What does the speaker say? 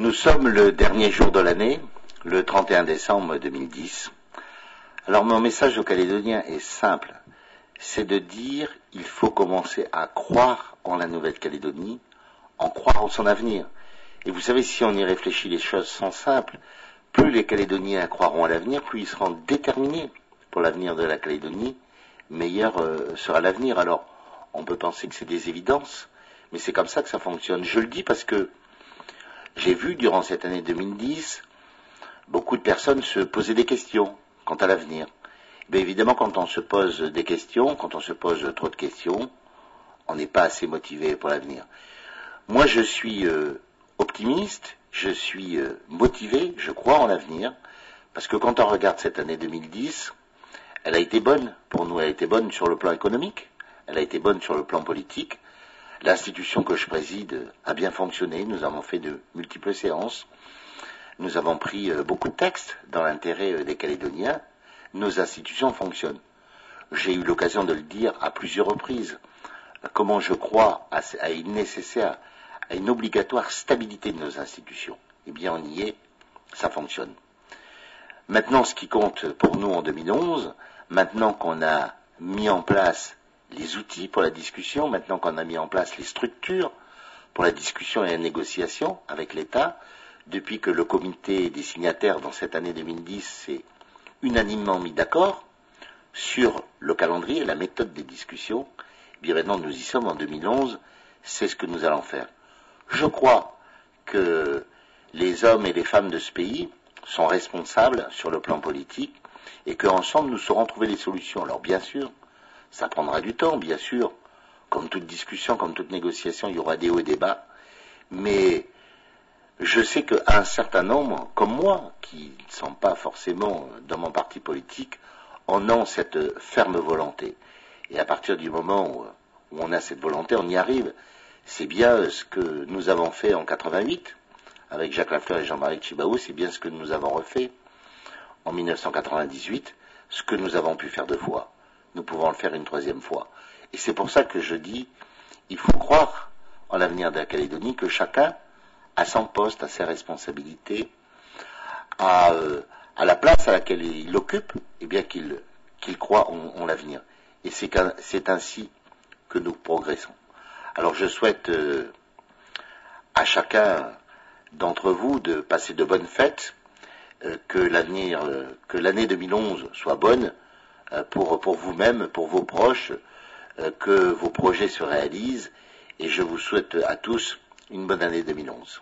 Nous sommes le dernier jour de l'année, le 31 décembre 2010. Alors mon message aux Calédoniens est simple, c'est de dire il faut commencer à croire en la Nouvelle-Calédonie, en croire en son avenir. Et vous savez, si on y réfléchit, les choses sont simples. Plus les Calédoniens croiront à l'avenir, plus ils seront déterminés pour l'avenir de la Calédonie, meilleur sera l'avenir. Alors, on peut penser que c'est des évidences, mais c'est comme ça que ça fonctionne. Je le dis parce que j'ai vu durant cette année 2010 beaucoup de personnes se poser des questions quant à l'avenir. Bien évidemment, quand on se pose des questions, quand on se pose trop de questions, on n'est pas assez motivé pour l'avenir. Moi, je suis optimiste, je suis motivé, je crois en l'avenir, parce que quand on regarde cette année 2010, elle a été bonne pour nous, elle a été bonne sur le plan économique, elle a été bonne sur le plan politique. L'institution que je préside a bien fonctionné, nous avons fait de multiples séances, nous avons pris beaucoup de textes dans l'intérêt des Calédoniens, nos institutions fonctionnent. J'ai eu l'occasion de le dire à plusieurs reprises, comment je crois à une nécessaire, à une obligatoire stabilité de nos institutions. Eh bien on y est, ça fonctionne. Maintenant ce qui compte pour nous en 2011, maintenant qu'on a mis en place les outils pour la discussion, maintenant qu'on a mis en place les structures pour la discussion et la négociation avec l'État, depuis que le comité des signataires dans cette année 2010 s'est unanimement mis d'accord sur le calendrier et la méthode des discussions, bien maintenant nous y sommes en 2011, c'est ce que nous allons faire. Je crois que les hommes et les femmes de ce pays sont responsables sur le plan politique et qu'ensemble nous saurons trouver les solutions. Alors bien sûr, ça prendra du temps, bien sûr. Comme toute discussion, comme toute négociation, il y aura des hauts et des bas. Mais je sais qu'un certain nombre, comme moi, qui ne sont pas forcément dans mon parti politique, en ont cette ferme volonté. Et à partir du moment où on a cette volonté, on y arrive. C'est bien ce que nous avons fait en 88, avec Jacques Lafleur et Jean-Marie Tjibaou, c'est bien ce que nous avons refait en 1998, ce que nous avons pu faire 2 fois. Nous pouvons le faire une 3e fois. Et c'est pour ça que je dis, il faut croire en l'avenir de la Calédonie, que chacun, à son poste, à ses responsabilités, à la place à laquelle il occupe, eh bien qu'il croit en l'avenir. Et c'est ainsi que nous progressons. Alors je souhaite à chacun d'entre vous de passer de bonnes fêtes, que l'année 2011 soit bonne pour vous-même, pour vos proches, que vos projets se réalisent, et je vous souhaite à tous une bonne année 2011.